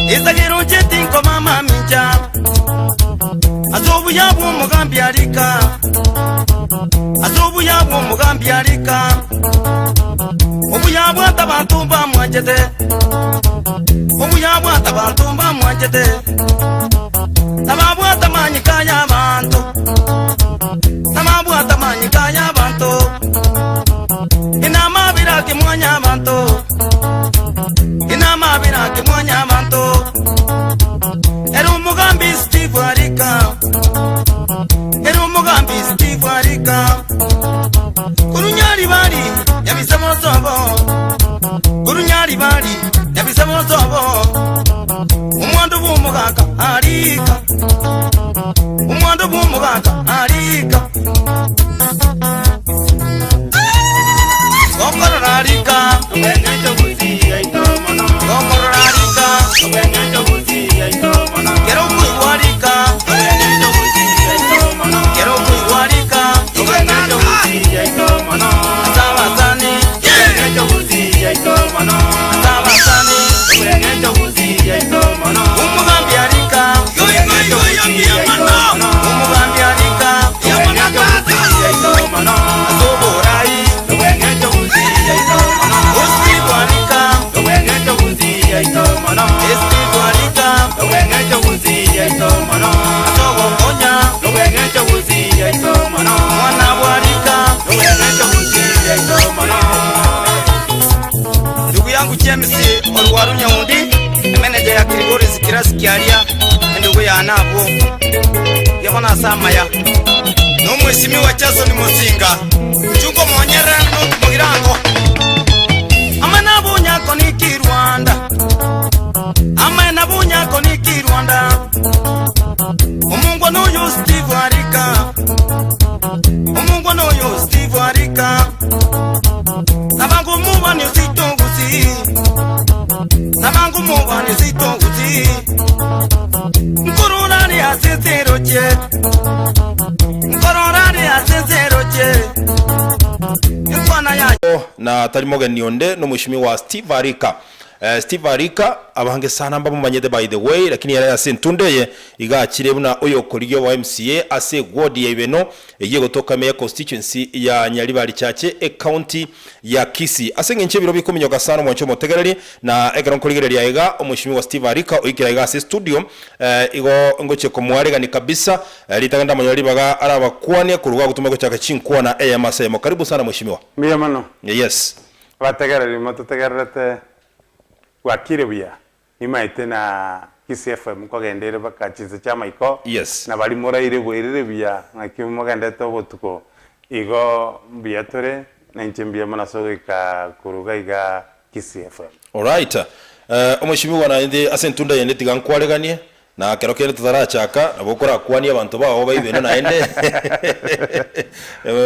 Isagero jetinko mama minja Azobu yabu mugambi alika Azobu yabu mugambi alika Obu yabu atabantumba mwanjete Obu yabu atabantumba mwanjete Nababu atamanyika y'abantu Nababu atamanyika y'abantu Inama biraki mwanya abantu Inama biraki mwanya abantu Eru mugambi Steve Arika Eru mugambi Steve Arika Kurunyari bari yabisamo sobo Kurunyari bari yabisamo sobo Umwando bumugaka Arika Umwando bumugaka Arika Gokorarika Wengecho buzi aito mono Gokorarika Wengecho buzi aito mono Kero kuiwarika Wengecho buzi aito mono Kero kuiwarika Wengecho buzi aito mono Asabasani Wengecho buzi aito mono Asabasani Wengecho buzi aito mono Umugambi arika Wengecho buzi aito mono Umugambi arika Wengecho buzi aito mono Asoborai Wengecho buzi aito mono Steve Arika Wengecho buzi aito mono Steve Arika Wengecho buzi aito mono Asobokonya Wengecho buzi aito mono Mwana Arika Wengecho buzi aito mono Ndugu yangu James Olwaru Nyaundi manager ya Grigori Zikirasi Kiaria ndugu ya Anabo yabona samaya no mweshimiwa Jason Musinga Chungo Monyera no Mugirango Amana bunyako ni Kirwanda Amana bunyako ni Kirwanda Omungu noyo Steve Arika Omungu noyo Steve Arika Nabangu mubani zitonguzi Nabangu mubani zitonguzi Nkororani asezeroje Nkororani asezeroje Nkwana ya na tarimoga nionde no mweshimiwa Steve Arika. Steve Arika abahange sana mbamu manyede by the way lakini yara yasentundeye igakire buna oyo koriyo wa MCA ase ward ya Ibeno egiye gotoka meya constituency ya Nyaribari Chache county ya Kisii asenge nche biro bikominyoga sana mwancho motegereri na egaron korigereri ya ega omweshimiwa Steve Arika oikira ega ase studio igo ngoche komwarega ni kabisa litaganda manyari baga arabakwane kuruga gutuma gochaka chinkwana AMSM. Karibu sana mweshimiwa. Miyamano. Yes. Bategereri mototegerete wakire buya imaite na Kisii FM kogendere bakachize chama iko yes na bali moraire bwerere buya ngakimo gendete obotuko igo biyatore na nchembia manasoga kuruga iga Kisii FM. All right. Omweshimiwa na inde asentunda yende tigankwareganie na kerokere tutarachaka nabokora kwani abantu baho baibeno na ende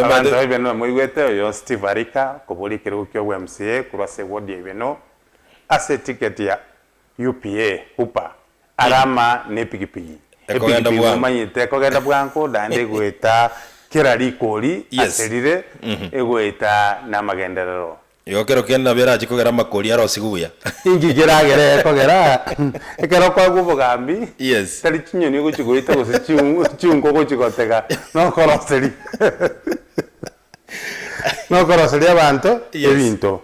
abantu baibeno moigwete yo Steve Arika koboli kirukyo wa MCA kurase ward ya Ibeno ase ticket ya UPA arama ne pikipiki ekogenda bwa manyite kogenda bwanko dande gweta kirari koli aserire egweta na magenderero yokero kenda bera chikogera makoli aro siguya ingi geragere kogera ekero kwa gubugambi yes tari chinyoni guchigwita gose chiungo guchigotega no koroseri no koroseri abantu ebinto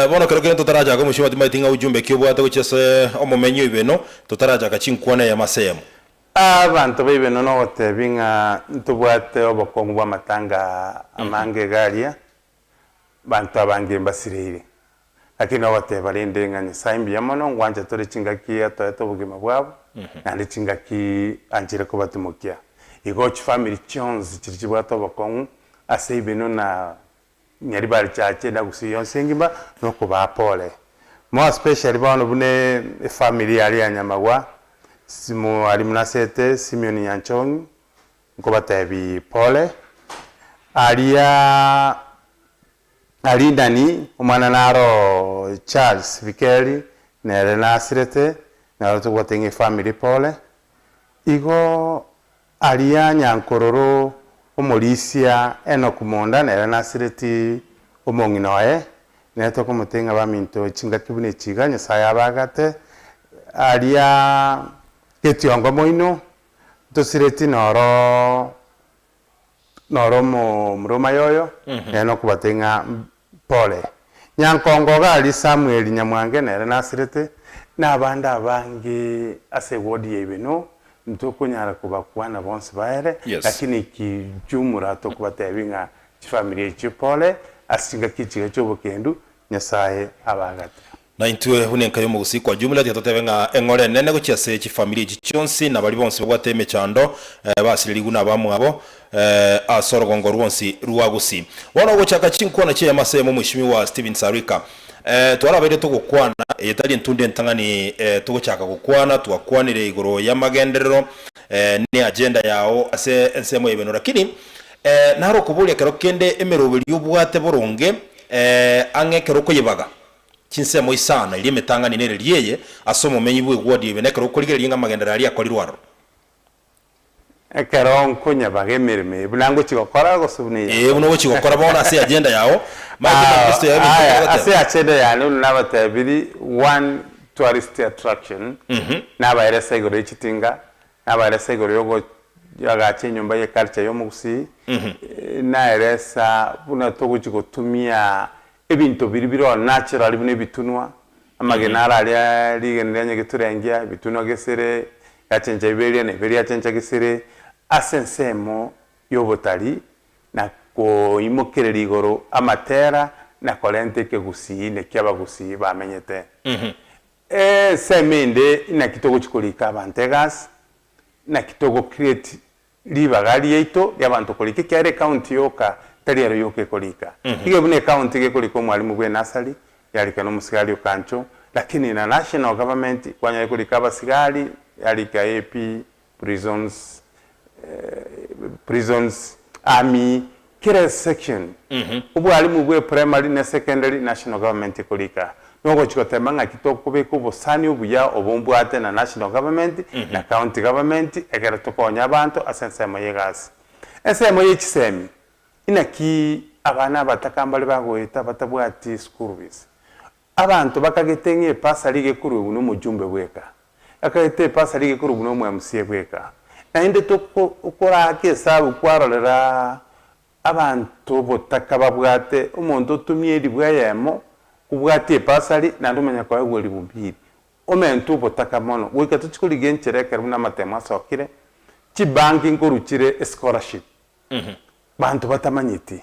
bono kero kero tutaraja ko mushima timaitinga ujumbe kyobwate gochese omumenyo Ibeno tutaraja ka chinkwana ya masemo abantu Ibeno no gotebinga ntubwate obokongu bwa matanga amange garia bantu abange mbasirire lakini obateba rende ngani saimbi yamono ngwanje tore chingaki atoeto bugima bwabo nandi chingaki anjire ko batumukia igoch family chons chiribwato obokongu ase Ibeno na Nyaribari Chache na gusiyo sengimba no kuba pole more especially bano bune family ali anyamagwa simu ali mnasete Simeon Nyanchongi ngo batabi pole alia ali dani umana naro Charles Vikeri na Elena Sirete na watu watenge family pole igo alia Nyankororo omolisia eno kumonda na Elena Sirete omonginoe neto kumutenga baminto chingaki bune chiga Nyasaye abagate aria ketiongo moino tosireti noro muroma yoyo eno kubatenga pole nyankongo gali Samuel Nyamwange nere nasirete n'abandi abangi ase wodi yebino ntukunyara kubakwana bonse baere lakini kijumura to kubatebinga chifamilia chipole asinga kichiga chobukendu Nyasaye abagate na intwe hunenkayo mu gusi kwa jumla tatotebenga engore nene gochiase chifamilia chichonsi na bali bonse bwateme chando basiriguna bamwabo asorogongo rwonsi ruwagusi wana gochaka chinkwana che yamasemo mwishimiwa Steven Sarika twarabere tugukwana yetari ntunde ntangani tuguchaka gukwana twakwanire igoro y'amagenderero ni agenda yao ase ensemo yebeno lakini naro kubulia kero kende emerobeli y'ubwate boronge angekero koyibaga chinsemo isana ili metangani nere liyeye asomo menyi bwe gwodi yebene kero koligere linga magendera ali akolirwaro ekero nkunya bagemereme bulango chigokora gosubuni buno chigokora bona ase agenda yao ase agenda yano nabatabiri one tourist attraction nabaeresa igoro echitinga nabaeresa igoro yogo yagache nyumba ye culture yomugusi naeresa buna toguchigotumia ebinto biribiro natural bune bitunwa amagenara ali ligendenye giturengia bitunwa gesere yachenja iberia ne beria chenja gesere asensemo yobotari na ko imokerera igoro amatera na kolente ke gusine kyabagusi bamenyete semende ina kitogo chikolika abantegas na kitogo create libagali yeito yabantu kolike kyare county yoka taliero yoke kolika ige bune county ke koliko mwalimu bwe nasali yalika no musigali okancho lakini na national government kwanya kolika basigali yalika AP prisons army kira section ubwalimu bwe primary na secondary national government kolika noko chikotemanga kitoko beko bosani obuya obombwate na national government na county government egera tokonya abantu asensemo yegasi ensemo yechisemi inaki abana batakambale bagoyeta batabwati school fees abantu bakagitenge pasa lige kuru uno mujumbe bweka akayete pasa lige kuru uno mu MC bweka na inde ukora kesabu kwarolera abantu botaka babwate umuntu utumye libwayemo kubwate pasali na ndumenya kwa weli bumbiri omentu botaka mono wika tuchikuligenchere karuna matema sokire chi banki ngoruchire scholarship bantu batamanyiti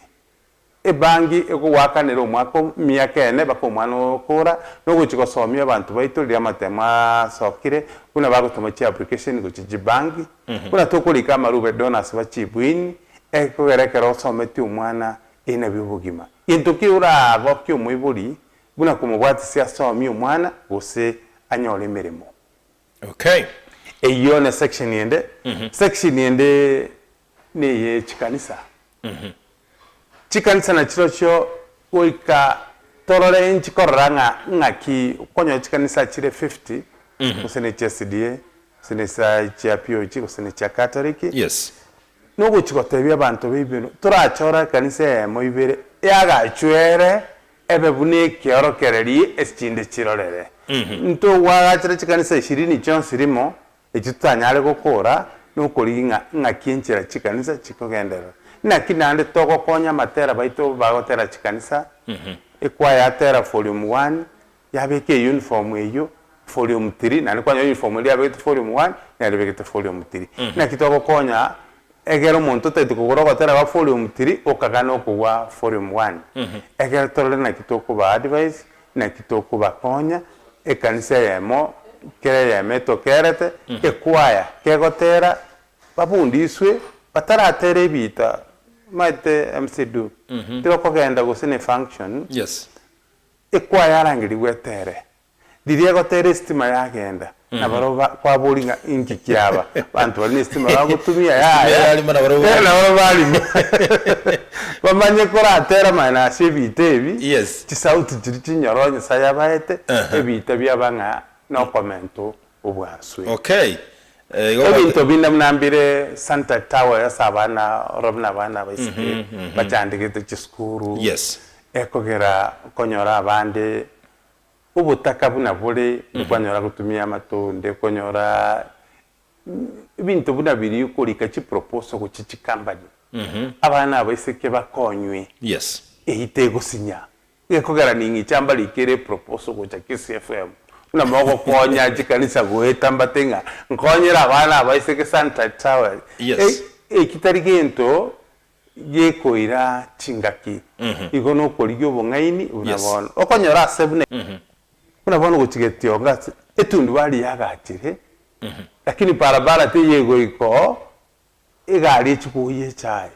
banki eko wakanero mwako miaka ene bako mwana okora no guchikosomya abantu baitulira matema sokire kuna bagotoma chi application guchi banki kuna tokulika marube donors bachibwini eko gerekero osometi umwana ina bibugima intuki ura gokyo mwiburi buna kumubwati sia somi umwana gose anyole mirimo okay eyo ne section yende section yende ne ye chikanisa chikanisa na chirocho oika torore enchi koranga ngaki konyo chikanisa chire 50 kusene cha CDA kusene cha POG kusene cha Catholic yes no chikotebya abantu bibino turachora kanisa moibere yaga chwere ebe bune kioro kereri eschinde chirorere nto wagachira chikanisa 20 chonse rimo echitanyale gukora no kolinga ngakinchira chikanisa chikogendera na kinande toko konya matera baito bagotera chikanisa ekwaya tera volume 1 yabeke uniform eyo volume 3 na kwanya uniform ile yabeke volume 1 na yabeke volume 3 na kitoko konya egero muntu tete kugoro gotera ba volume 3 okagana okugwa volume 1 egero tole na kitoko ba advice na kitoko ba konya ekanisa yemo kere yemeto kerete ekwaya kegotera babundiswe bataratere bita mate MCD tiro kogenda gusine function yes ekwaya arangiri gwetere dirie gotere stima yagenda na baroba kwa bolinga inki kyaba bantu bali stima bagutumia yali mana baroba bali bamanye kora tera mana sibitebi yes tisauti tirinyoronye sayabaete ebita byabanga no commento ubwaswe okay ebintu binda mnambire Santa Tower yasabana robna bana baisike bachandike chiskuru yes ekogera konyora abande ubutaka buna buri kwanyora gutumia amatonde konyora ibintu buna biri ukurika chi proposal ku chi company abana abaiseke bakonywe yes ehite gusinya ekogera ningi chamba likere proposal ku cha KCFM una moko konya jikanisa guheta mbatenga nkonyera abana abaiseke Santa Tower yes kitari gento yekoira chingaki igo no koligyo bongaini unabona okonyora sebune unabona guchigetio ngati etundu bali yagatire lakini barabara te yego iko igari chikuye chai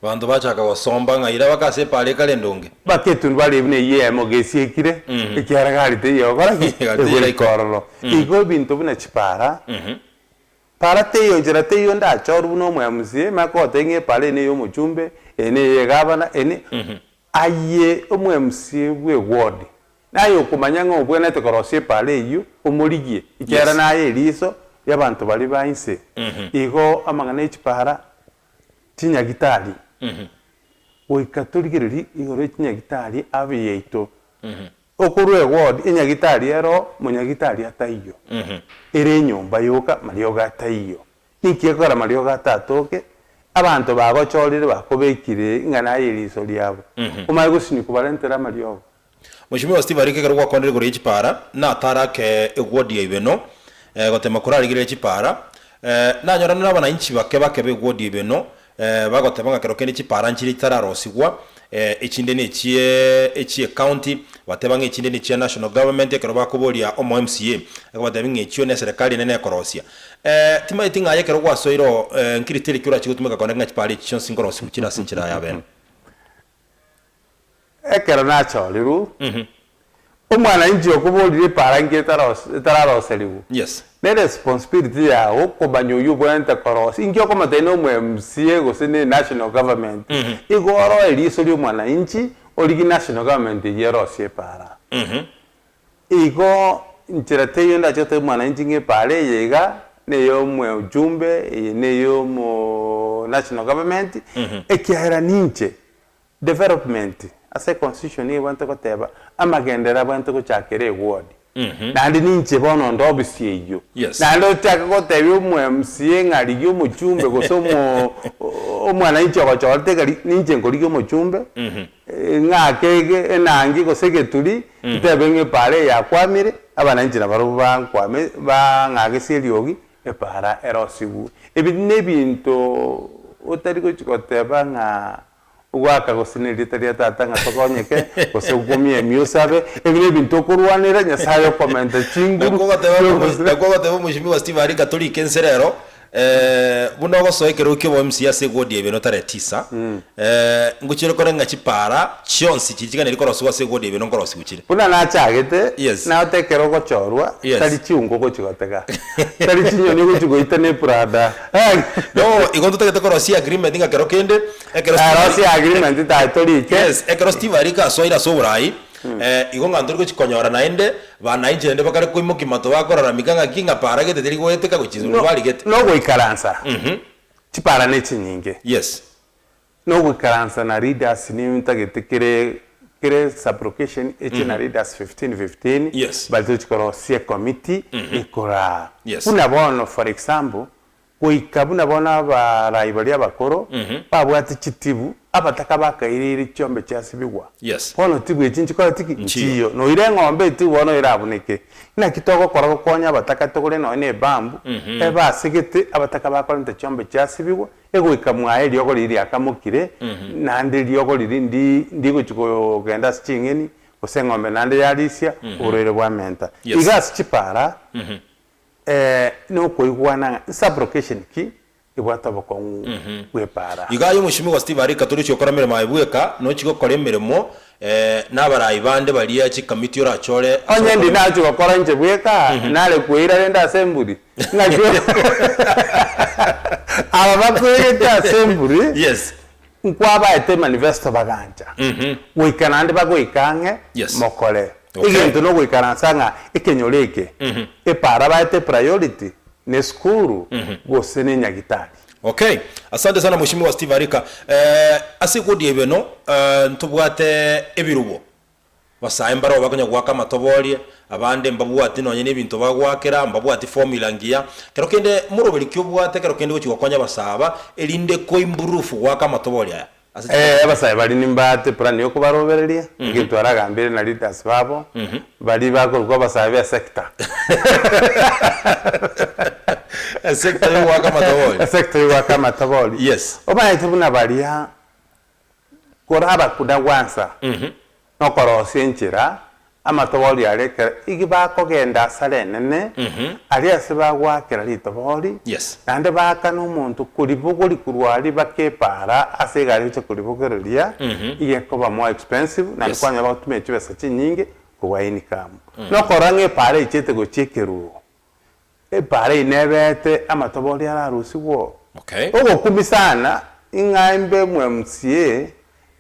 bantu bachaka gusomba ngaira bakase pale kale ndonge baketundu bali ibune yemo gesiekire ikiara gari te yogora ikorolo igo bintu bune chipara para teyo njira teyo ndachoru buno mwamuzie makote nge pale ne yo mujumbe ene yegabana ene aye omwamuzie bwe ward nayo kumanya ngo bwena tekorosie pale iyo omurigie ikera naye liso yabantu bali bainse igo amangana echipara tinya gitari oikaturigiriri igoro tinya gitari abiyeito okurwe ward inya gitari ero munya gitari ataiyo ere nyumba yoka marioga ataiyo nikiekora marioga atatoke abantu bagochorire bakobekire ngana yeliso lyabo umaye gusini kubalentera marioga Mheshimiwa Steve Arike garwa kwandire gore chipara na tarake egwodi ya ibeno gotema kurari gire chipara na nyorana n'abana inchi bake begwodi ibeno bagotema ngakero chipara nchiri tararosigwa ekinde ne echie county batebanga ekinde ne chia national government ekero bakoboria omo MCA abatebanga echio ne serikali nene ekorosia tima itinga yekero gwasoiro nkiriteri kyura chigutumika konenga chipara echio singorosi kuchira sinchira ya beno ekero nacholiru umwana inji okubolire parange tararoselibu yes ne responsibility yawo kubanyo yubwenta koros ingi okomatene omwe MCA gosene national government igoro eliso lyo mwana inji oligi national government yerosie para igo njirateyo ndachote mwana inji nge pale yega ne yo mwe ujumbe ne yo mo national government ekiahera ninche development ase constitution ye wanto koteba amagendera bantu ko chakere ward nandi ninche bono ndobisie iyo nando taka koteba umwe MCA ngari yo muchumbe gosomo omwana inche ogocholte gari ninche ngori yo muchumbe ngakege enangi gosege turi tebenge pare yakwamire abana inche nabaro bankwame bangagesie lyogi epara erosibu ebine bintu otari ko chikoteba nga uwaka gosine litaria tatanga tokonyeke gose ugomie miusabe ebine bintu kurwanira nyasayo komenta chinguru nakogoteba Mheshimiwa Steve Arika turi kenserero buno gosoekero kyo MCA segodi ebeno tare 9 nguchiro korenga chipara chionsi chichigana likorosuwa segodi ebeno nkorosi guchire buna nachagete na otekero gochorwa tari chiungo gochigotega tari chinyoni gochigoita ne prada no igonto tegete korosi agreement ngakero kende ekero korosi agreement ta tori ekero Steve Arika soira sobrai igonga ndori chikonyora naende bana injende bakare kuimoki mato bakorora mikanga kinga para gete teri goeteka gochizuru bali gete no goikaransa chipara ne chinyinge yes no goikaransa na readers ni ntagete kere sublocation na readers 15 balto chikorosi committee ikora una bono for example goikabuna bona baraibalia bakoro babwati chitibu abataka bakairire cyombe cyasibigwa bono tibwe cinci ko tiki nchiyo no ire ngombe ti bono irabunike ina kitoko kora konya abataka tokore no ne bambu eba sigete abataka bakora nte cyombe cyasibigwa egoika mwae lyoko liri akamukire nande lyoko liri ndi guchiko genda chingeni osengombe nande yalisia urere bwa menta igas chipara no koigwana sublocation ki ibwata bokongu kwepara igayo Mheshimiwa Steve Arika turi cyokora mere maibweka no kigo kore meremo n'abarayi bande baliya ki committee orachore onye ndi nacho gokora nje bweka nale kwira renda assembly ngakyo aba bakwira assembly nkwaba ete manifesto baganja wikanande bagwikange mokole igintu no gwikaransa ikenyoreke epara baete priority ne skuru gose ne nyagitari Okay, asante sana mheshimiwa Steve Arika. Asigudi ebeno ntubwate ebirubo basaye mbaro bakonya gwaka matobolie abande mbabwati nonye n'ibintu bagwakira mbabwati formula ngia kero kende muroberi kyobwate kero kende gochwa kwanya basaba elinde ko improve gwaka matobolie aya abasaye bali nimbate plan yo kubarobereria ngitwara gambire na leaders babo bali bakorwa basabe ya sector sector yo gwaka matobolie sector yo gwaka matobolie yes oba itubuna bali ya koraba kudawansa no korosi enchira amatoboli areka igibako genda salenene ali asiba gwakira litoboli yes nande baka no muntu kulibuguli kurwali bakepara asigari cyo kulibugereria iye koba more expensive na kwanya batume chibesa chinyinge kuwa income no korange pare ichete go chekeru pare inebete amatoboli ararusiwo okay ogo kubisana ingaimbe MCA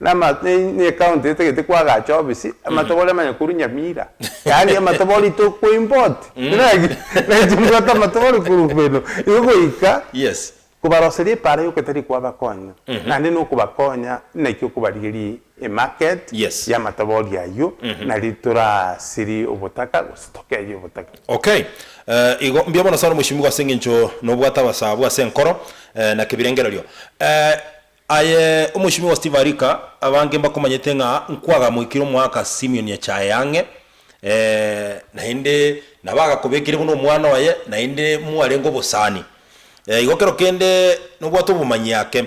na ni account yete kwa gacha obisi amatobole manyakuru nyamira yani amatobole to ko import na jumba amatobole kurubeno yuko ika yes kubaroseri pare yuko tari kwa bakonya na ndino kubakonya na kyo kubarigeri e market yes ya amatobole yayo na litura siri obotaka stock yayo obotaka okay igo mbiyabona sana mushimu kwa sengincho no bwata basabu asenkoro na kibirengerero aye umushimi wa Steve Arika abange mbakomanyete nga nkwaga mwikiro mwaka Simeon ya chayange na inde nabaga kubekire buno mwana waye na inde muarengo bosani igokero kende no bwato bumanyi yake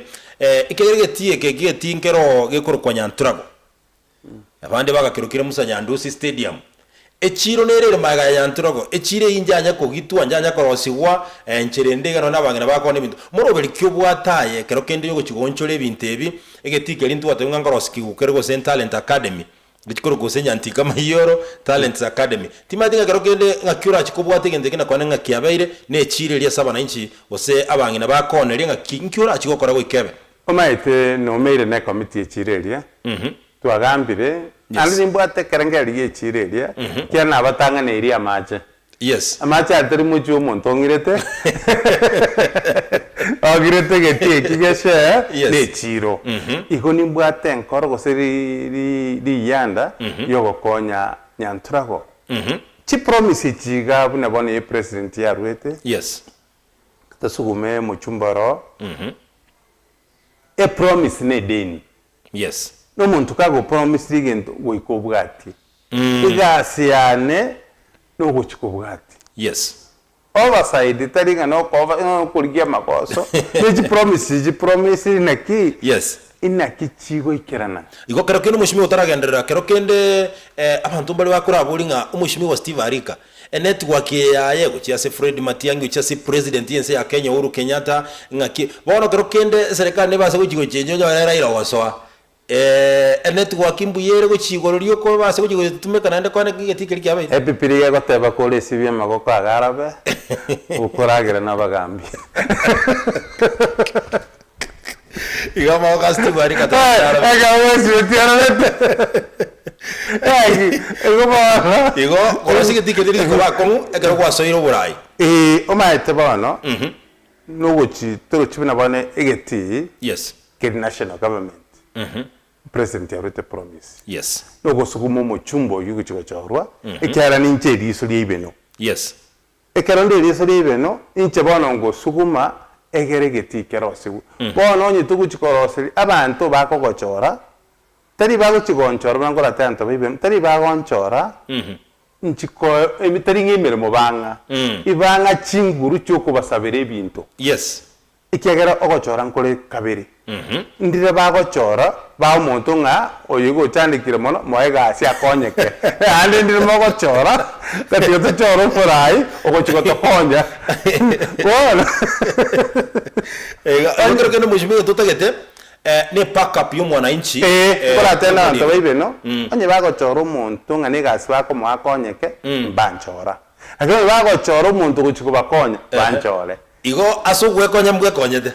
ikerege tie nkero gekoro kwa Nyanturago abande baga kirukire Musanyandusi stadium echiro nerere maga ya Nyanturago echire injanya ko gitwa njanya korosiwa encherendega no nabangana bakone bintu moroberi kyobwataye kero kende yo kigonchole bintu ebi egetike lintu watenga ngoroski gukerego Talent Academy gikoro go Senyantika mayoro Talent Academy timadinga kero kende ngakyura kikobwate gendeke na kwane ngakiabeire ne echire lya 7 inchi ose abangina bakone lya ngakyura kigokora go ikebe omaite no meire na committee echire lya twagambire ali mbwate kerengeri yechireria kiana abatanga ne iri amache yes amache atari muchu omuntu ongirete ogirete getie kigeshe ne chiro iko ni mbwate enkoro goseri ri yanda yogo konya Nyanturago chi promise chiga bune bone president ya rwete yes tasugume muchumbaro e promise ne deni yes no muntu kago promise ligento goikobwati igasiane no gochikobwati yes overside taringa no cover kurigia makoso ji promise naki yes inaki chigo ikirana igo kero kende mushimi utaragenderera kero kende abantu bali bakura bulinga umushimi wa Steve Arika network yaye guchia se Fred Matiang'i guchia se president yense ya Kenya Uhuru Kenyatta ngaki bono kero kende serikali ne base guchigo chenjo ya Raila wasoa network mbuyere guchigororio ko base guchigo tumeka nande kwane gigetikiri kyabe epipiriga goteba kole sibye magoko agarabe ukuragira nabagambi igama ka Steve Arika ta ega wesi tiarete igo korasi gitikiri ko bakomu ekero kwa soiro burai omaete bono no guchi toro chibina bane egeti yes kid national government president ya rete promise yes no gosukumo muchumbo yugo chigo chorwa ekyara ninche riso libeno yes ekero ndi riso libeno inche bono ngosukuma egeregeti kerosigu bono onye tuguchikorosiri abantu bakogochora tari bagochigonchora bangora tanto bibeno tari bagonchora nchiko emitari ngimere banga ibanga chinguru cyuko basabire ebintu yes ikiagera ogochora nkore kabiri ndire bagochora ba omuntu nga oyigo chandikire mono moega asi akonyeke ande ndire mogochora katiyo tochora furai ogochiko tokonya bona angero kene mushimi tutagete ne backup yo mwananchi kora tena ndo bibeno onye bagochora omuntu nga negasi bako mwakonyeke banchora akero bagochora omuntu gochiko bakonya banchore igo asugwe konya mbwe konyete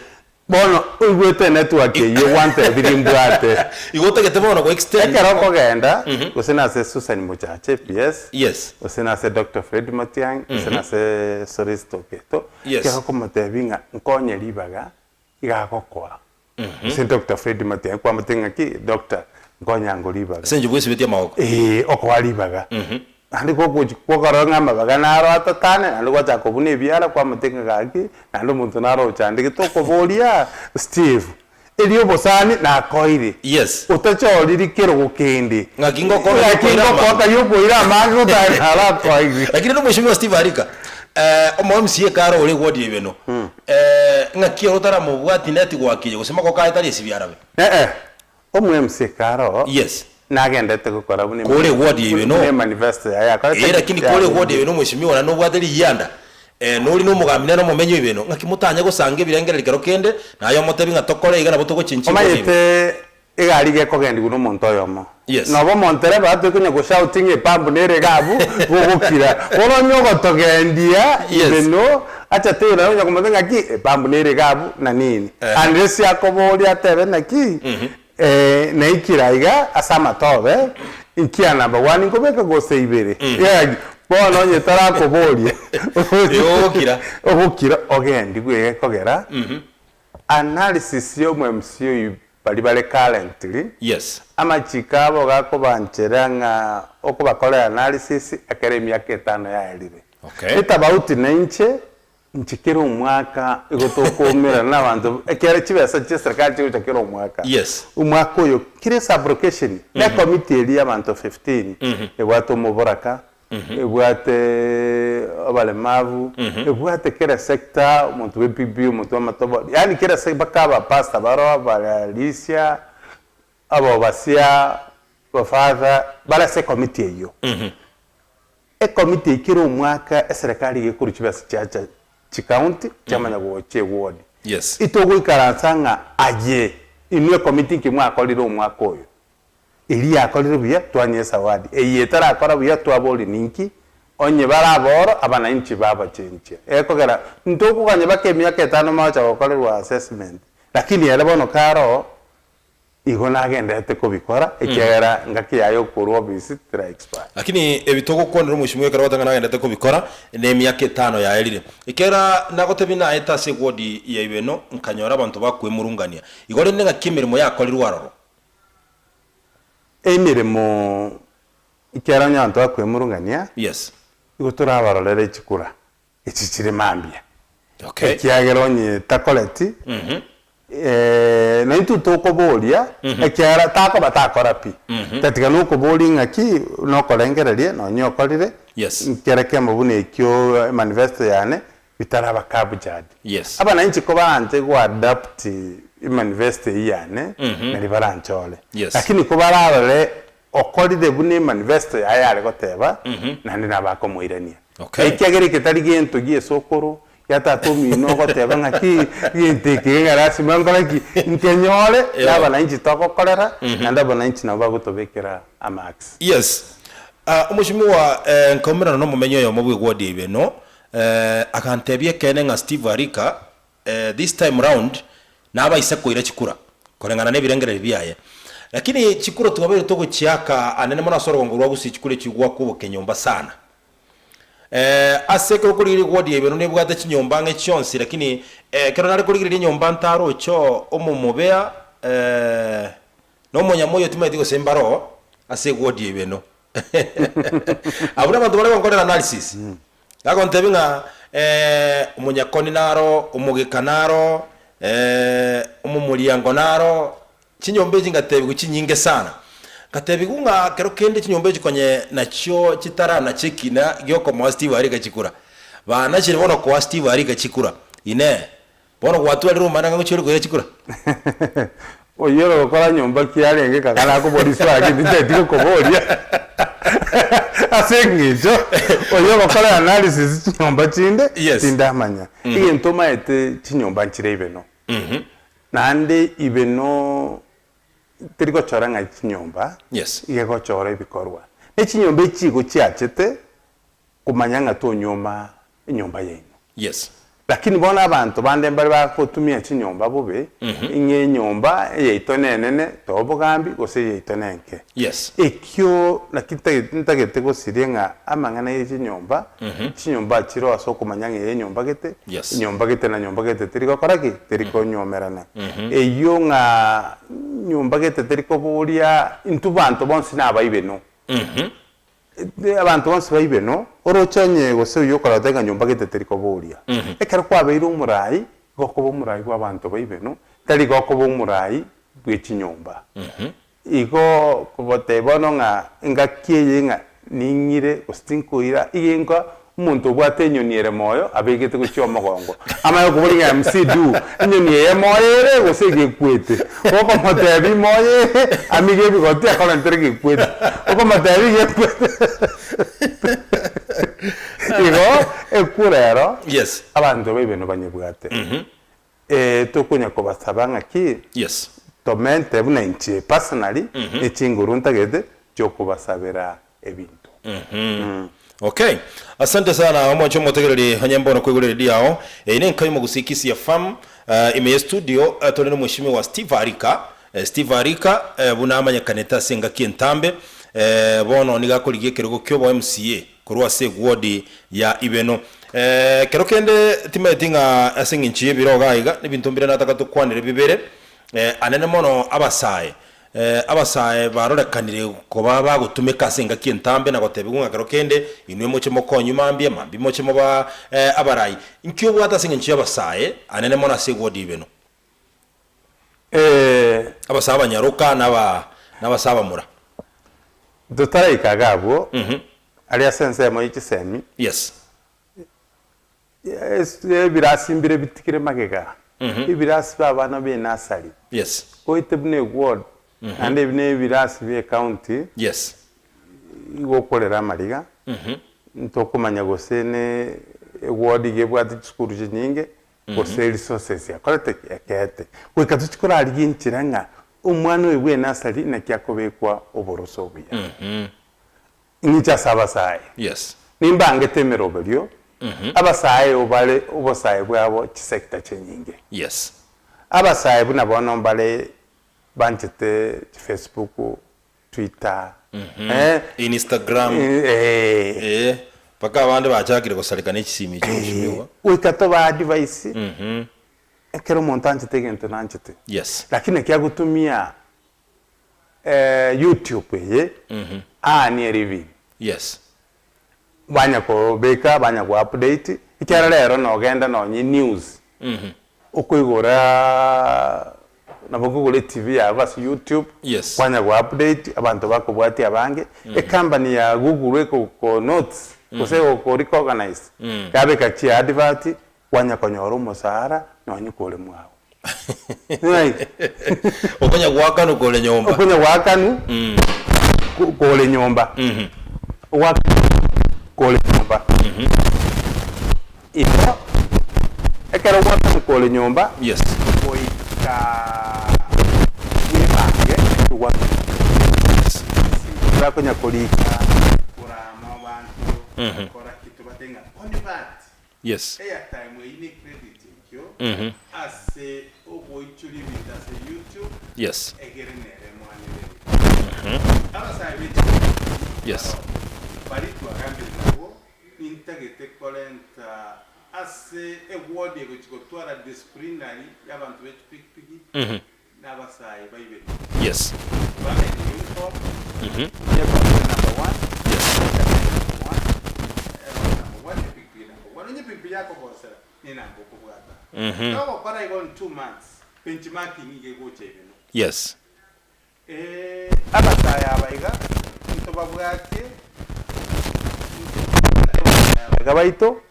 bono ugwete network ye wante birimbuate igo tegete bono ko extend ekero kogenda usina se Susan Muchache PS yes usina se Dr. Fred Matiang'i usina se Soristo Keto yes kero komotebinga nkonye libaga igagokwa St. Dr. Fred Matiang'i kwa Matiang'i Dr. Ngonya ngolibaga senje bwese betia mawoko okwalibaga andi kokora ng'amabaga naro atatane andi gwachaka obuna ebiara kwa Matiang'i gaki nandi omonto narocha andi tokoboria Steve elio bosani na koire yes utachoriri kero kende ngakingo ko yokoira amango tara koire lakini no mheshimiwa Steve Harika omo MCA karo uri wodi ibeno ngakio utara mubwati neti gwakije gusema ko kaitari esibyarabe omo MCA karo yes nagendete gukora bune kore wodi ibeno manifesto ya lakini kore wodi ibeno mheshimiwa na no bwateri yanda nuri no mugamina no mumenyo ibeno ngakimutanya gusanga ibirengere kero kende nayo motebi ngatokore igana butugo chinchi omayete egari ge kogendi guno monto yomo yes no bo montere ba to kunya go shouting e pambu nere gabu gukira olonyo go togendia ibeno acha te na nya kumatenga ki e pambu nere gabu na nini andresi akoboli atebe na ki na ikiraiga asama tobe ikia number 1 ngobeka go seibere bono nyetara kobolia ogukira ogendi gwe kogera analysis yo MCA bali currently yes amachika abo gakobanchera nga okubakora analysis akademia yake 5 ya elibe okay it's about ninche nchikero umwaka igotokomera n'abantu ekere kibesa cyo serikali cyo chakero umwaka yes umwaka yo kire sublocation na committee eli abantu 15 egwato muboraka ebwate abalemavu ebwate kera sector umuntu wePB umuntu amatobo yani kera sector bakaba pasta baro abalisia abo basia bafather bala se committee yo e committee kire umwaka serikali gekuru kibasa cyacha county chamanya goche ward yes itogo ikaransanga aje inwe committee kimwa akolira umwaka oyo ili akolira buya twanyesa wadi eyetara akora buya twaboli ninki onye baraboro abana inchi baba chenche ekogera ntoko kanye bakemyaka 5 macha gokorerwa assessment lakini yale bono karo igona agendete kubikora ekera ngaki yayo kurwa visit tra expire lakini ebitogo kondero mushimwe kara watanga agendete kubikora ne myaka 5 ya elire ekera nagotebina eta segodi ya ibeno nkanyora abantu bakwe murungania igore nenga kimirimo yakorirwa roro emirimo ikera nyanto akwe murungania yes igotura barolere chikura echichire mambia okay kiageronye takoleti na itu tokobolia ekera tako batakora pi tatika no koboli ngaki no kolengererie no nyokorire yes kereke mabune ekyo manifesto yane bitara bakabu jadi yes abana inchi ko baranje go adapt manifesto yane nari baranchole yes lakini ko bararore okorire bune manifesto yayare goteba nandi nabakomoirania okay ekiagere kitari gento gie sokoro yata tomi no goteba ngaki yinteke ngarasi mangolaki nkenyole yabana inchi toko kolera nanda bana inchi nabo gutobekera amax yes umushimiwa nkomera no mumenyo yo mubwe gwodi ibeno akantebye kene nga Steve Harika this time round naba isekoire chikura korengana ne birengere biyaye lakini chikura tubabere togo chiaka anene mona soro ngurwa gusi chikure chigwa kubo kenyomba sana asekero kuriri gwodi ibeno ne bwate chinyomba nge chonsi lakini kero nari kuriri nyomba ntaro cho omumubea no monyamoyo timaitigo sembaro ase gwodi ibeno abura bantu bale bakorera analysis yako ntebinga umunyakoni naro umugikanaro umumuriyango naro chinyombe jingatebi guchinyinge sana katebi gunga kero kende chinyombe chikonye nacho chitara na chekina gyoko mwa Steve Harika chikura bana chiri bono kwa Steve Harika chikura ine bono watu ali rumana ngo chiri ko chikura oyero gukora nyomba kiarenge kakana ko boriswa agite tiko koboria asengijo oyero gukora analysis nyomba chinde tindamanya iyi ntoma ete chinyomba nchire ibeno nande ibeno tiriko choranga chinyomba yes igeko chora ibikorwa ne chinyomba chigo chiachete kumanyanga to nyoma inyomba yenu yes lakini bona abantu bande mbali bakotumia chinyomba bobe inge nyomba yeito nenene tobogambi gose yeito nenke yes ekyo nakitagete gosirenga amangana yechinyomba chinyomba chiro asoko manyange yenyomba gete yes. nyomba gete na nyomba gete teriko koraki teriko nyomerana eyo nga nyomba gete teriko buria intu bantu bonsi nabaibeno abantu bonse baibeno orochanye gose yokora tega nyomba gete teriko buria ekero kwabeire umurai gokobo umurai kwa bantu baibeno tari gokobo umurai bw'ikinyomba igo kubote bono nga ngakiye nga ningire ostinkuira igenga umuntu bwate nyoniere moyo abegete gucyo magongo amayo kuburinga MCdu nyoniye moyere gose gekwete oko motebi moye amige bigote akola nterege kwete oko motebi gekwete igo ekurero yes abantu bebeno banyebwate tokunya ko basabanga ki yes tomente buna inchi personally echinguru ntagede cyo kubasabira ebintu okay asante sana amwacho motegereri hanyambono kwegurere diao ine nkayo mugusikisi ya fam ime studio tolene mwishimi wa Steve Arika Steve Arika bunamanya kaneta senga kintambe bono nigakoligie kerego kyobo MCA kurwa se ward ya ibeno kero kende timetinga asinginchi biroga iga nibintu mbire nataka tukwanire bibere anene mono abasaye barorekanire ko baba gutumika senga kintambe na gotebe gunga kero kende inwe moche mokonyu mambie mambi moche moba abarai inkyo bwata singinchi abasaye anene mono se ward ibeno abasaba nyaruka n'abasaba mura dotara ikagabo aliya sense mo ikisemi yes birasimbire bitikire magega ibirasi babana be nasari yes koitebne ward ande bine birasi be county yes igokorera mariga ntokumanya gosene ward gebwati chukuru nyinge gose resources ya korete yakete kwikatuchikora aliginchiranga umwana webwe nasari nakyakobekwa oboroso buya nicha sabasaye yes nimbange temero belyo abasaye obale obosaye bwabo chisekta chenyinge yes abasaye buna bono mbale banchete Facebook Twitter Instagram paka abandi bachakire gusarikana ikisimi cy'umushimiwa wikato ba device ekero montanje tegento nanchete yes lakini kyagutumia YouTube ni review yes banya ko beka banya ko update ikyara rero no genda no news ukwigora na Google TV ya basi YouTube yes banya ko update abantu bako bwati abange company ya Google ko notes kose ko recognize kabe kachi advert banya ko nyoro musara no nyikole mwawo okonya gwakanu kole nyomba okonya gwakanu kole nyomba kole nyomba ito ekero wakanu kole nyomba yes koika wibange wakonya kolika kurama abantu kora kitu batenga on bat yes airtime ine credit kyo ase oboichuri bitase YouTube yes egerenere mwanire abasai bitu yes baritu agambe nabo intagete kolenta ase ewode gochikotwara disciplinary y'abantu b'epikipiki n'abasai bayibe yes bane uniform number 1 yes Wanenye pipi yako bosera nina ngoko bwata kama para igon 2 months benchmarking ige goche ibino yes abasaya abayiga ntoba bwate gabaito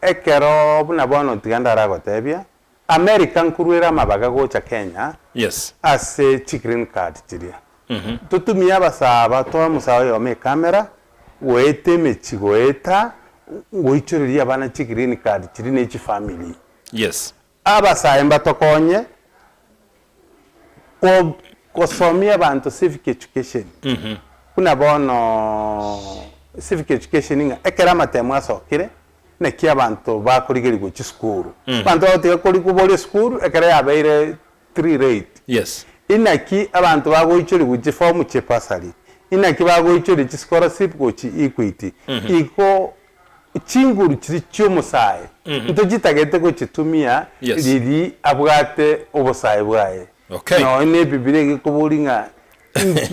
ekero buna bono tigandara gotebia American kurwera mabaga gocha Kenya yes ase green card tiria tutumia abasaba to musawa yo me camera wete mechigoeta goichuriria bana green card tiri ne family yes abasaya mbatokonye kosomia bantu civic education kuna bono civic education inga ekera matemu asokire neki abantu bakorigeri gochi skuru abantu bagotiga kori kubole skuru ekere yabeire 3 rate yes inaki abantu bagoichori gochi form chepasari inaki bagoichori chi scholarship gochi equity iko chinguru chiri chomusaye ntojitagete gochitumia riri abwate obusaye bwaye no ine bibire gikuburinga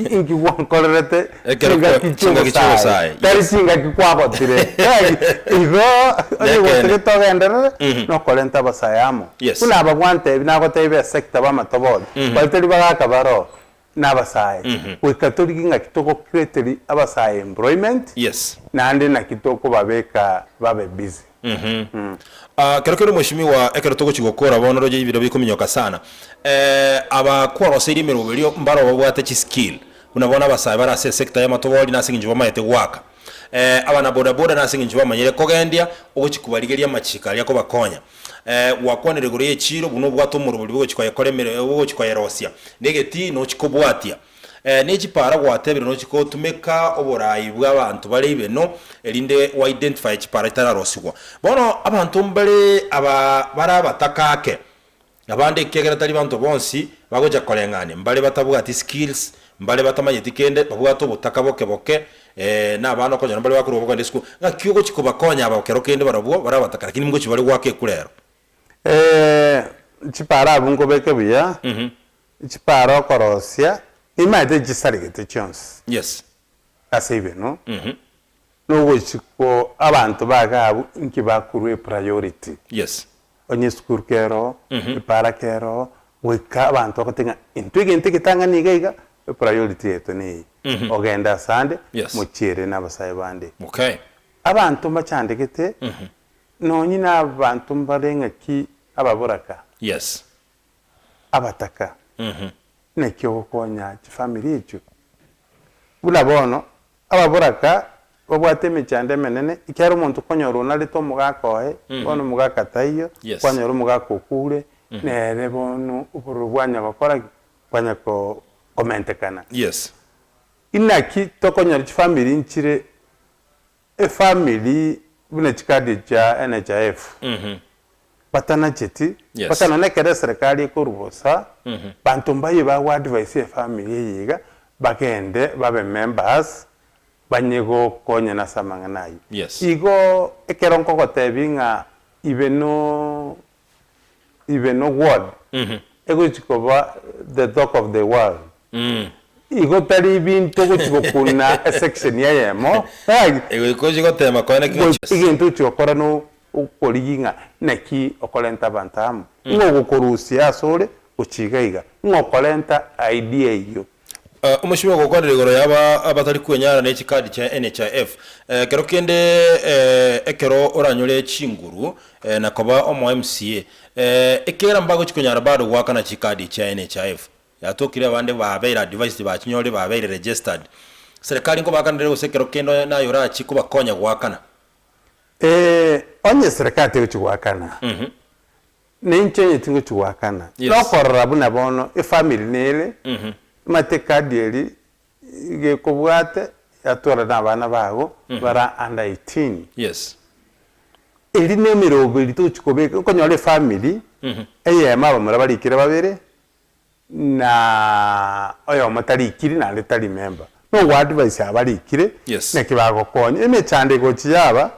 inki wankorete chinga kichomusaye tari chinga kikwagotire igo oyigotere togendere no kolenta basayamo kuna abagwante binagotebe sector bamatobod bateri bagaka baro n'abasaye wekatoriginga kitoko create abasaye employment yes nande na kitoko babeka babe busy kero mweshimiwa ekero toko chigokora bono roje ibiro bikominyoka sana abakwarose irimero biro mbaro babwate chi skill unabona abasaye barase sector ya matoboli nasinginje bamayete gwaka abana boda boda nasinginje bamanyere kogendia ogochikubarigeria machika yako bakonya wakwanire gore yechiro buno bwatomoro bwo chikwaye koremere bwo chikwaye rosia negeti no chikobwatia n'ekipara gwatebire no chikotumeka oborayi bw'abantu bari beno erinde wa identify chipara itararosigwa bono abantu mbere barabatakake abandi kegera tari bantu bonsi bagoja korengane mbale batavuga ati skills mbale batamanye tikende bavuga to butaka boke n'abana konyana mbale bakuru bwo ndisku ngakiyo chikobakonya abakero kende barabwo barabataka lakini mgo chibali gwake kulero chipara abungo beke buya chipara korosia imade gisarigete chance yes asibe no no chiko abantu bagabu inki bakurwe priority yes onye school kero para kero weka abantu bakotenga intwige kitanga nigaiga priority yeto ni ogenda sande muchire n'abasaye bande okay abantu machandegete no nyina abantu mbarenga ki ababuraka yes abataka nekyo gukonya family echo bulabono ababuraka babwate mechande menene ikyaro umuntu konyoro nalito mugakohe bono mugakatayo kwanyoro mugakokure nere bono uburubwanya bakora kwanya ko komentekana yes inaki tokonyoro family nchire family bune chikadi cha NHIF batana cheti batana nekere serikali kurubosa bantu mbaye ba advice family yiga bagende babe members banyego konya na samanga nayo igo ekeronko gotebinga ibeno word ego chikoba the talk of the world igo tari bintu gochikokuna section ya yemo ego ikoje gotema kwana kicho igintu chokora no ukoriginga neki okolenta bantamu ngo gukorusia sore ucigaiga ngo kolenta idea iyo umushimo gukondere goro yaba abatari kwenyara ne chikadi cha NHIF kero kende ekero oranyure chinguru nakoba omo MCA ekera mbago chikonyara bado gwakana chikadi cha NHIF yatokire abande babeira device bachinyore babeire registered serikali ngo bakandere usekero kendo nayo rachi kuba konya gwakana onye serikali tege chugwakana ninche tingo chugwakana nokorra buna bono family nele matekadieli ge kubwate yatora n'abana bago bara under 18 yes eri nemero biri tuchikobeka konyole family eyema bamura barikire babere na oyo matarikiri na letali member no advice abarikire nekibago konya emechande gochiyaba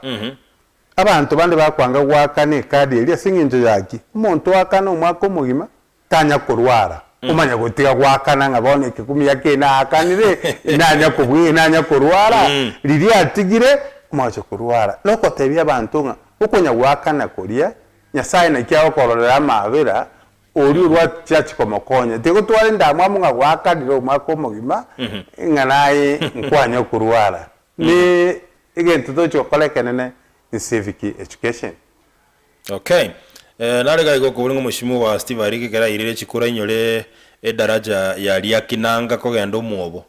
abantu bande bakwanga gwakane kadi eri asinginjo yaki umuntu wakana umwaka omugima tanya kurwara umanya gutiga gwakana ngabone kikumi yake na akanire nanya kubwi nanya kurwara riri atigire umacho kurwara loko tebya abantu nga ukonya gwakana koria nyasaye na kyawo kororera mabera ori urwa cyachikomokonya tego twale ndamwa nga gwakadire umwaka omugima nganaye nkwanya kurwara ni igento tocho kolekenene in civic education. Okay. Narega iko kubulinga mushimu wa Steve Ariki kera irire chikura inyole edaraja ya liakinanga kogenda umwobo.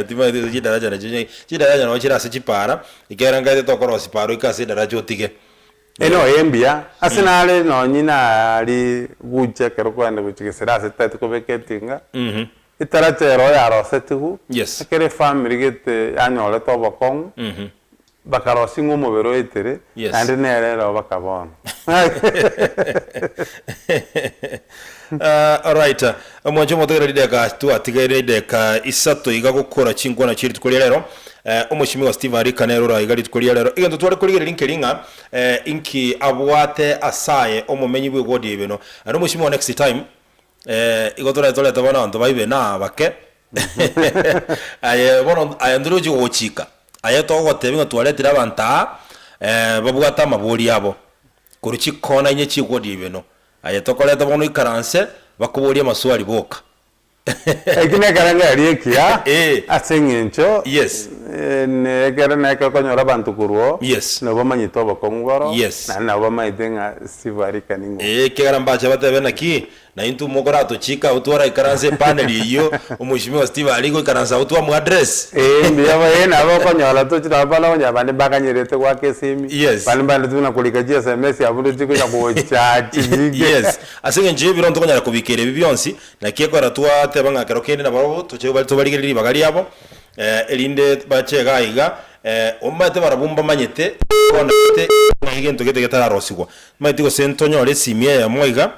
Tima ndi daraja na jinye. Daraja no chira se chipara, ikera ngate tokoro siparo ikase daraja otige. Eno embia asinale no nyina ali guche kero kwanda guchikisira se tatu kobeketinga. Itaraja ero ya rosetigu. Yes. Kere family gete anyole to bokong. bakarosi ng'omobero etere Yes. ande nerero bakabona alright omwanjo motegera lideka tu atigere lideka isato iga gukora chingona chiri tukolia lero omushimi wa Steve Harika nero ra iga tukolia lero igendo tware kuligera linkelinga inki abwate asaye omumenyi bwe godi ibeno ano mushimi wa next time igotora tole tabana ndo baibe na bake aye bono ayandruji wochika aye togote binga twaletira banta babwata maburi yabo kuruchi kona inye chigodi ibeno aye tokoleta bono ikaranse bakuburia maswali boka ekine karanga arikia asengencho yes ne karana ka konyora bantu kurwo yes no bamanyito bakongoro yes na bamaitenga Steve Harika ningo kegaramba chabate bena ki na intu mokorato chika utwara ikaranse panel iyo umushimi wa Steve Harika ikaransa utwa mu address ndiyo bana abakonyora to chirabala onya bande bakanyerete kwa kesimi yes bande tuna kulika SMS yabulo chiko ya kucha chigi yes asinge nje bironto konyara kubikere bibyonsi na kiekora twa tebanga kerokende na babo tuche bali tobaligeri bagali yabo elinde bache gaiga omate barabumba manyete onate ngigento gete getararosigwa maitiko sentonyo le simie ya moiga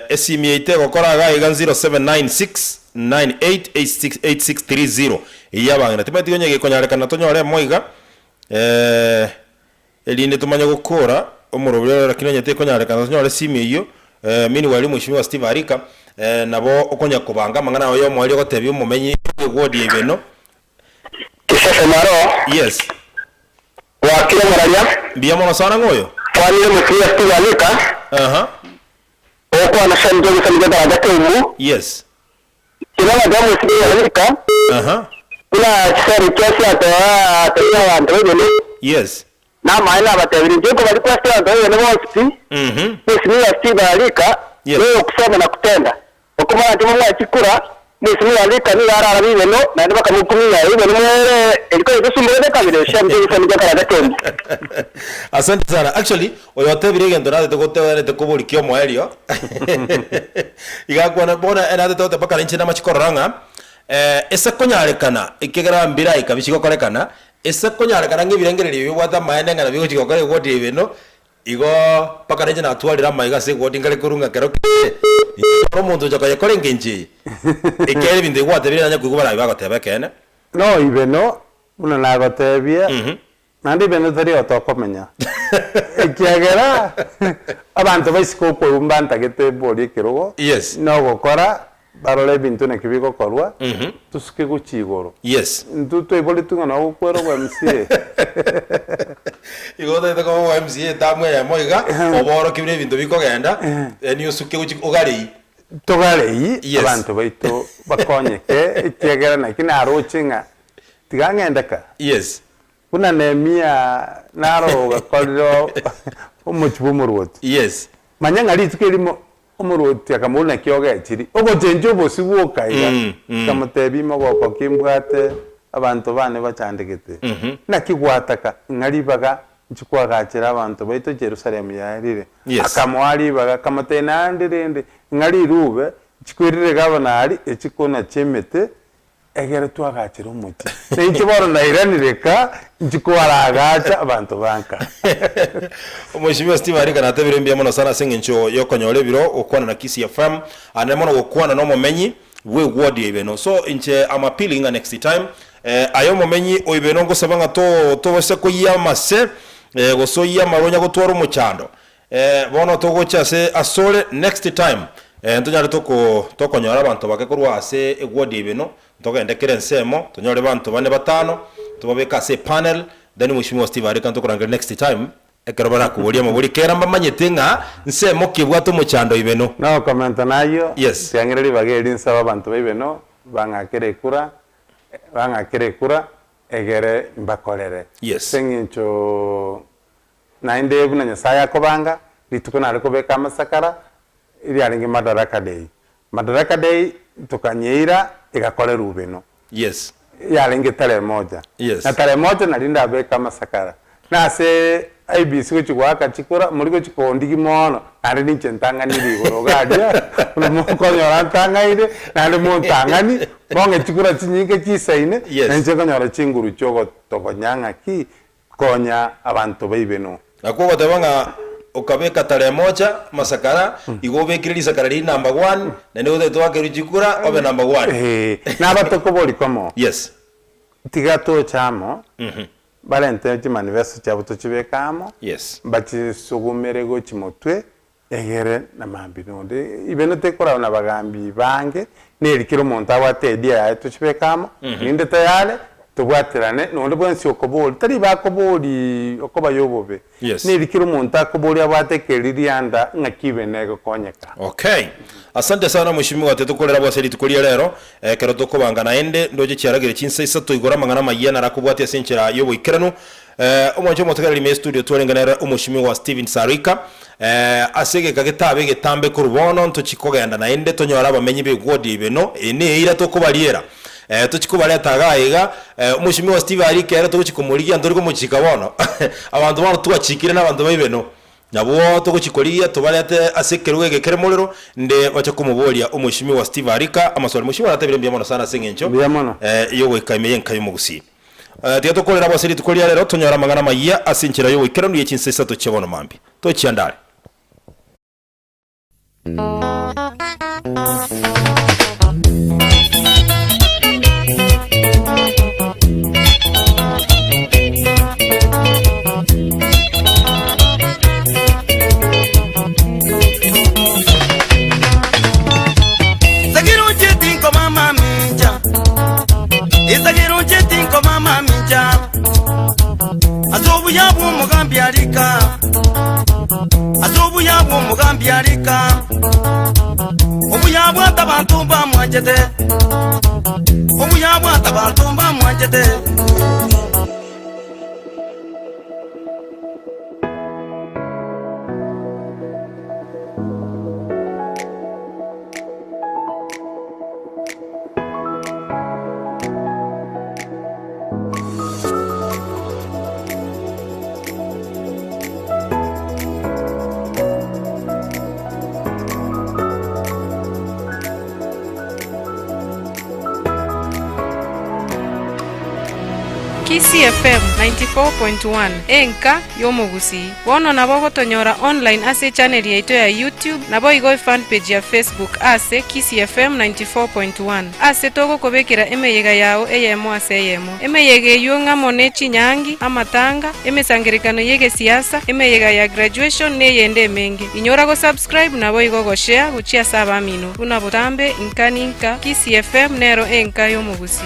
esimie ite gokora gaiga 0796988630 iyabanga timatiko nyege konyarekana tonyore moiga elinde tumanya gukora omurobero lakini nyete konyarekana tonyore simie iyo mini wali mushimi wa Steve Harika nabo okonya kubanga mangana yo mwali gotebye umumenyi godi ibeno Kisese maro yes wakile maralia biamo sana ngoyo wali mukia Steve Harika okwa na shanjo msaliga da temu yes ina damu Steve Harika ina tsari kiasi atoa tena android yes na maana bataviri joko bali kwa Steve Harika na hosti Steve Harika leo kusema na kutenda okuma ndimo mwachikura Steve Harika ni arara bibeno na ndiba kamukumia ibeno mere eliko ikusumbere kabire shamje msaliga da temu asante sana actually oyote birigendo na tegote tekobuli kyo moelio igakwana bona ena tegote bakala nchina machikoranga esa konyarekana ikegera mbira ikabishiko korekana esa konyarekana ngibirengereri bibwata maene ngana bigo chikokore godi ibeno igo pakana nchina atwalira maiga se godi ngale kurunga keroke omuntu jakaye korengenje ikere binde gwate biranya kugubara bibagote kene no ibeno una nagotebia nandi beno tari otokomenya ekiagera abantu baisiko kwumbanta gete bori kirogo yes no gukora barole bintu ne kibiko korwa tusuke guchigoro yes ntuto ibole tunga no gukwero kwa MCA igote te ko MCA tamwe ya moiga oboro kibire bintu bikogenda ni usuke ugari togarei abantu baito bakonyeke ekiagera na kina arochinga tigangendeka yes kuna nemia naro gakoriro umuchibu murwoti yes manyanga litukirimo omurwoti akamulna kyoga chiri ogo chenjo bosibuka iga kamutebi mogoko kimbwate abantu bane bachandegete nakigwataka ngalibaga nchikwagachira abantu baito Jerusalem yarire akamwali baga kamatena ndirinde ngali rube chikwirire gabana echikona chemete egere twagachira umuti neichiboro nairanireka nchikwaraagacha abantu banka Mheshimiwa Steve Harika natebire mbia mono sana sengencho yokonyole biro okwana na Kisi FM anemono okwana no momenyi we wodi ibeno so inche am appealing next time ayo momenyi oibeno ngosabanga to bose kuyamase gosoya maronya gotwara umuchando bono togocha se asole next time ntonyare tokonyora abantu bakekorwa ase egwodi ibeno tokendekere nsemo tonyore bantu bane batano tubabeka se panel then Mheshimiwa Steve Harika ntokoranga next time ekerobara kuburia maburi kera mbamanyete nga nsemo kibwato muchando ibeno no comment nayo yes tiangireri bageri nsaba abantu ibeno bangakere kura egere mbakorere yes sengincho nainde buna nyasaya kobanga lituko nari kubeka amasakara iri aringi madaraka day tukanyeira igakorera ubeno yes yaringi tare moja yes na tare moja nalinda beka amasakara nase IBC ko chigwaka chikora muri ko chikondi kimono ari ni chentangani rigoro gadia mo ko nyora ntangani nari mo ntangani bonge chikura chinyike chisaine nje ko nyora chinguru chogo tokonyanga ki konya abantu baibeno akwo tabanga ukabeka tarehe moja masakara igobekirira sakarari number 1 na niwe twake ruchikura obe number 1 na batoko boli komo yes tigato chamo balente chimanifesto chabo tochibekamo yes bachisugumere go chimotwe egere na mambinonde ibeno tekora na bagambi bange nerikiro monta watedia ya tochibekamo ninde tayale tubwaterane nonde bwensi okoboli tari bakoboli okoba yobobe nerikiro monta koboli abatekeriri anda ngakibenego konyeka. Okay, asante sana mheshimiwa tetukolera bwaseri tukolia rero kero tokobangana ende ndoje cyaragire kinsa isato igora mangana mayana rakubwate senchera yobo ikerano omwanjo motagariri me studio twarenganera umushimiwa Steven Sarika asege kagetabe getambe kurubono ntochikogenda na ende tonyora bamenyi be godi beno ene ira tokobaliera tuchikubale tagaiga umushimiwa Steve Arika era tuchikumurigia ndoriko muchika bono abantu bano twachikire n'abantu bayibeno nabo tuguchikoria tubalete asekerwe gekere muliro nde bacha kumubolia umushimiwa Steve Arika amaswali mushimiwa natabire mbiyamona sana sengencho yo wekaime yenkayo mugusi tiga tukolera bwasiri tukolia rero tonyora mangana maiya asinchira yo wekera ndiye chinsesa tuchebona mambi tochiandale Azubu yabu mugambi arika Obuyabu atabantu bamwajete Obuyabu atabantu bamwajete KCFM 94.1 enka yomugusi bono nabo gotonyora online ase channel yaito ya YouTube nabo igo fan page ya Facebook ase KCFM 94.1 ase togo kobekera emeyega yao eyemo ase eyemo emeyege yunga mone chinyangi amatanga emesangirikano yege siasa emeyega ya graduation ne yende menge inyora go subscribe nabo igo go share guchia saba mino una botambe inkaninka KCFM nero enka yomugusi.